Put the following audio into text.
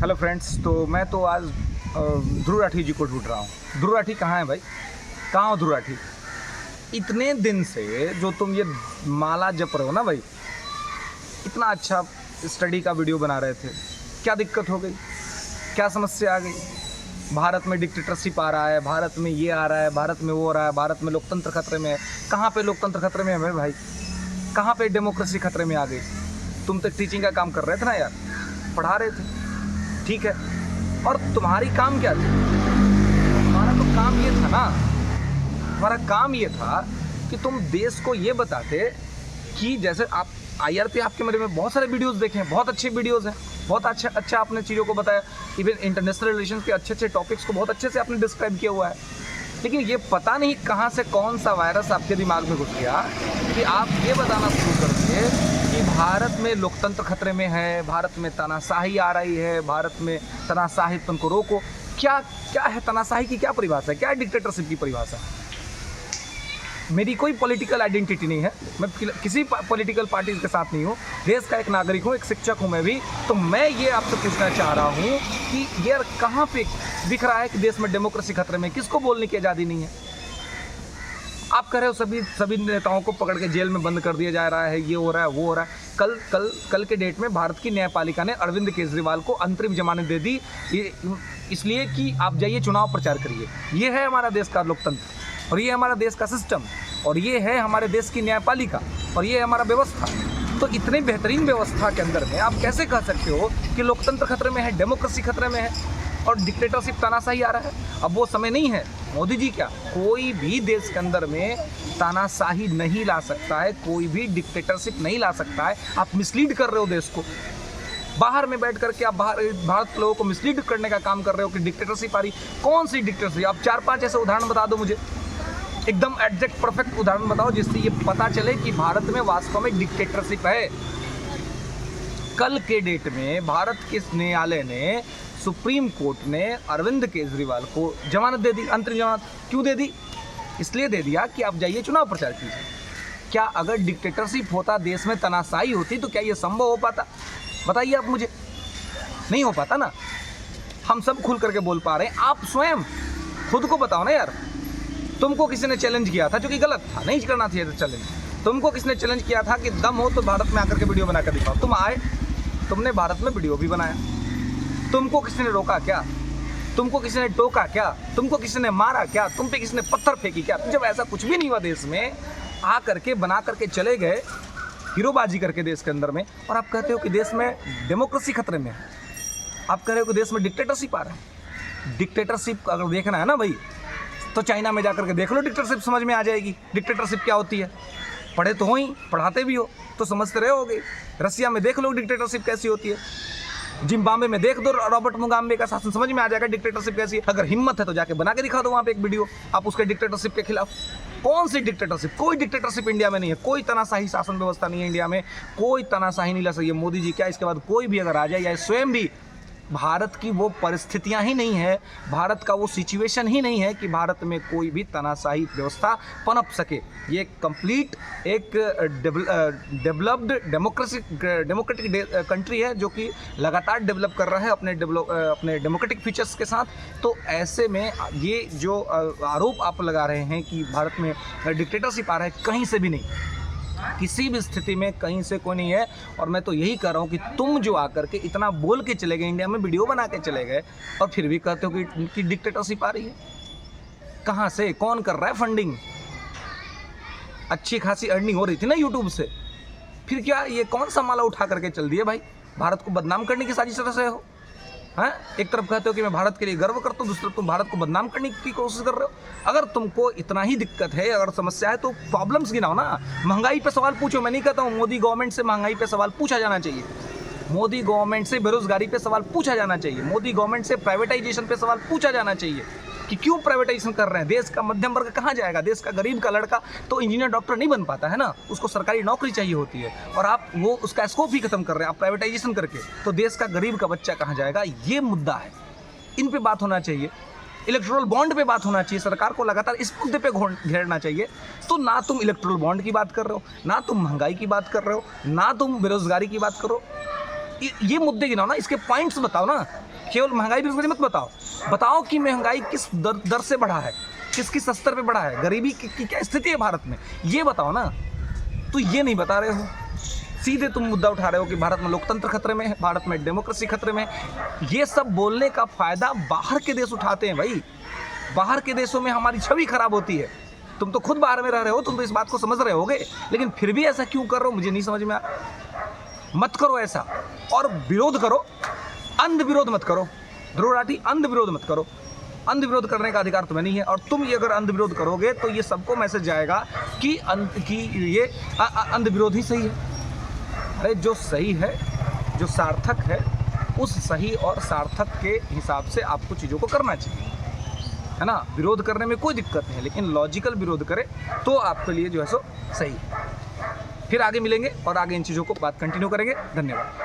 Hello friends. तो मैं तो आज ध्रुव राठी जी को ढूंढ रहा हूँ। ध्रुव राठी कहाँ है भाई? कहाँ हो ध्रुव राठी? इतने दिन से जो तुम ये माला जप रहे हो ना भाई, इतना अच्छा स्टडी का वीडियो बना रहे थे, क्या दिक्कत हो गई? क्या समस्या आ गई? भारत में डिक्टेटरशिप आ रहा है, भारत में ये आ रहा है, भारत में वो हो रहा है, भारत में लोकतंत्र खतरे में है। कहाँ पे लोकतंत्र खतरे में है मेरे भाई? कहाँ पे डेमोक्रेसी खतरे में आ गई? तुम तो टीचिंग का काम कर रहे थे ना यार, पढ़ा रहे थे, ठीक है। और तुम्हारी काम क्या थी? तुम्हारा तो काम ये था ना, तुम्हारा काम ये था कि तुम देश को ये बताते कि जैसे आप IRP आपके मेरे में बहुत सारे वीडियोस देखे हैं, बहुत अच्छे वीडियोस हैं, बहुत अच्छा आपने चीज़ों को बताया। इवन इंटरनेशनल रिलेशंस के अच्छे टॉपिक्स को बहुत अच्छे से आपने डिस्क्राइब किया हुआ है। लेकिन ये पता नहीं कहाँ से कौन सा वायरस आपके दिमाग में घुस गया कि आप ये बताना शुरू कर दिए कि भारत में लोकतंत्र खतरे में है, भारत में तानाशाही आ रही है, भारत में तानाशाहीपन को रोको। क्या क्या है तानाशाही की? क्या परिभाषा है? क्या है डिक्टेटरशिप की परिभाषा? मेरी कोई पॉलिटिकल आइडेंटिटी नहीं है, मैं किसी पॉलिटिकल पार्टी के साथ नहीं हूँ, देश का एक नागरिक हूँ, एक शिक्षक हूँ मैं भी। तो मैं ये आपसे पूछना चाह रहा हूँ कि यार कहाँ पे दिख रहा है कि देश में डेमोक्रेसी खतरे में? किसको बोलने की आज़ादी नहीं है? आप कह रहे हो सभी नेताओं को पकड़ के जेल में बंद कर दिया जा रहा है, ये हो रहा है, वो हो रहा है। कल के डेट में भारत की न्यायपालिका ने अरविंद केजरीवाल को अंतरिम जमानत दे दी, इसलिए कि आप जाइए चुनाव प्रचार करिए। ये है हमारा देश का लोकतंत्र, और ये हमारा देश का सिस्टम, और ये है हमारे देश की न्यायपालिका, और ये है हमारा व्यवस्था। तो इतने बेहतरीन व्यवस्था के अंदर में आप कैसे कह सकते हो कि लोकतंत्र खतरे में है, डेमोक्रेसी खतरे में है और डिक्टेटरशिप तानाशाही आ रहा है? अब वो समय नहीं है मोदी जी, क्या कोई भी देश के अंदर में तानाशाही नहीं ला सकता है, कोई भी डिक्टेटरशिप नहीं ला सकता है। आप मिसलीड कर रहे हो देश को, बाहर में बैठ करके आप भारत के लोगों को मिसलीड करने का काम कर रहे हो कि डिक्टेटरशिप आ रही। कौन सी डिक्टेटरशिप? आप 4-5 ऐसे उदाहरण बता दो मुझे, एकदम एग्जैक्ट परफेक्ट उदाहरण बताओ जिससे ये पता चले कि भारत में वास्तव में डिक्टेटरशिप है। कल के डेट में भारत के न्यायालय ने, सुप्रीम कोर्ट ने अरविंद केजरीवाल को जमानत दे दी, अंतरिम जमानत। क्यों दे दी? इसलिए दे दिया कि आप जाइए चुनाव प्रचार कीजिए। क्या अगर डिक्टेटरशिप होता, देश में तानाशाही होती, तो क्या ये संभव हो पाता? बताइए आप मुझे। नहीं हो पाता ना। हम सब खुल करके बोल पा रहे हैं, आप स्वयं खुद को बताओ ना यार। तुमको किसी ने चैलेंज किया था, जो कि गलत था, नहीं करना चाहिए था चैलेंज। तुमको किसने चैलेंज किया था कि दम हो तो भारत में आकर के वीडियो बना कर दिखाओ? तुम आए, तुमने भारत में वीडियो भी बनाया। तुमको किसी ने रोका क्या? तुमको किसी ने टोका क्या? तुमको किसी ने मारा क्या? तुम पे किसी ने पत्थर फेंकी क्या? जब ऐसा कुछ भी नहीं हुआ देश में, आ करके बना करके चले गए हीरोबाजी करके देश के अंदर में, और आप कहते हो कि देश में डेमोक्रेसी खतरे में है। आप कह रहे हो कि देश में डिक्टेटरशिप आ रहा है। डिक्टेटरशिप अगर देखना है ना भाई, तो चाइना में जाकर के देख लो, डिक्टेटरशिप समझ में आ जाएगी। डिक्टेटरशिप क्या होती है? पढ़े तो हो ही, पढ़ाते भी हो तो समझते रहे होगे। रसिया में देख लो डिक्टेटरशिप कैसी होती है। जिम्बाब्वे में देख दो, रॉबर्ट मुगाबे का शासन, समझ में आ जाएगा डिक्टेटरशिप कैसी है। अगर हिम्मत है तो जाके बना के दिखा दो वहाँ पे एक वीडियो आप उसके डिक्टेटरशिप के खिलाफ। कौन सी डिक्टेटरशिप? कोई डिक्टेटरशिप इंडिया में नहीं है, कोई तानाशाही शासन व्यवस्था नहीं है इंडिया में, कोई तानाशाही नहीं ला सकती है मोदी जी। क्या इसके बाद कोई भी अगर आ जाए, या स्वयं भी, भारत की वो परिस्थितियां ही नहीं है, भारत का वो सिचुएशन ही नहीं है कि भारत में कोई भी तानाशाही व्यवस्था पनप सके। ये कंप्लीट एक डेवलप्ड डेमोक्रेटिक कंट्री है, जो कि लगातार डेवलप कर रहा है अपने डेमोक्रेटिक फीचर्स के साथ। तो ऐसे में ये जो आरोप आप लगा रहे हैं कि भारत में डिक्टेटरशिप आ रहा है, कहीं से भी नहीं, किसी भी स्थिति में कहीं से कोई नहीं है। और मैं तो यही कह रहा हूँ कि तुम जो आकर के इतना बोल के चले गए, इंडिया में वीडियो बना के चले गए, और फिर भी कहते हो कि डिक्टेटरशिप आ रही है। कहाँ से? कौन कर रहा है फंडिंग? अच्छी खासी अर्निंग हो रही थी ना यूट्यूब से, फिर क्या ये कौन सा माला उठा करके चल दिए भाई? भारत को बदनाम करने की साजिश रच रहे हो। हैं? एक तरफ कहते हो कि मैं भारत के लिए गर्व करता हूँ, दूसरी तरफ तुम भारत को बदनाम करने की कोशिश कर रहे हो। अगर तुमको इतना ही दिक्कत है, अगर समस्या है, तो प्रॉब्लम्स गिनाओ ना। महंगाई पे सवाल पूछो। मैं नहीं कहता हूँ मोदी गवर्नमेंट से महंगाई पे सवाल पूछा जाना चाहिए, मोदी गवर्नमेंट से बेरोजगारी पे सवाल पूछा जाना चाहिए, मोदी गवर्नमेंट से प्राइवेटाइजेशन पे सवाल पूछा जाना चाहिए कि क्यों प्राइवेटाइजेशन कर रहे हैं। देश का मध्यम वर्ग कहाँ जाएगा? देश का गरीब का लड़का तो इंजीनियर डॉक्टर नहीं बन पाता है ना, उसको सरकारी नौकरी चाहिए होती है, और आप वो उसका स्कोप ही खत्म कर रहे हैं आप प्राइवेटाइजेशन करके। तो देश का गरीब का बच्चा कहाँ जाएगा? ये मुद्दा है, इन पे बात होना चाहिए। इलेक्ट्रोल बॉन्ड पे बात होना चाहिए, सरकार को लगातार इस मुद्दे पे घेरना चाहिए। तो ना तुम इलेक्ट्रोल बॉन्ड की बात कर रहे हो, ना तुम महंगाई की बात कर रहे हो, ना तुम बेरोजगारी की बात करो। ये मुद्दे गिनाओ ना, इसके पॉइंट्स बताओ ना, केवल महंगाई बेरोजगारी मत बताओ, बताओ कि महंगाई किस दर से बढ़ा है, किस स्तर पे बढ़ा है, गरीबी की क्या स्थिति है भारत में, ये बताओ ना। तो ये नहीं बता रहे हो, सीधे तुम मुद्दा उठा रहे हो कि भारत में लोकतंत्र खतरे में है, भारत में डेमोक्रेसी खतरे में है। ये सब बोलने का फायदा बाहर के देश उठाते हैं भाई, बाहर के देशों में हमारी छवि खराब होती है। तुम तो खुद बाहर में रह रहे हो, तुम तो इस बात को समझ रहे होगे, लेकिन फिर भी ऐसा क्यों कर रहे हो, मुझे नहीं समझ में आ। मत करो ऐसा, और विरोध करो, अंध विरोध मत करो। ध्रुव राठी, अंध विरोध मत करो, अंध विरोध करने का अधिकार तुम्हें नहीं है। और तुम ये अगर अंध विरोध करोगे तो ये सबको मैसेज जाएगा कि ये अंध विरोध ही सही है। अरे जो सही है, जो सार्थक है, उस सही और सार्थक के हिसाब से आपको चीज़ों को करना चाहिए, है ना। विरोध करने में कोई दिक्कत नहीं है, लेकिन लॉजिकल विरोध करें तो आपके लिए जो है सो सही है। फिर आगे मिलेंगे और आगे इन चीज़ों को बात कंटिन्यू करेंगे। धन्यवाद।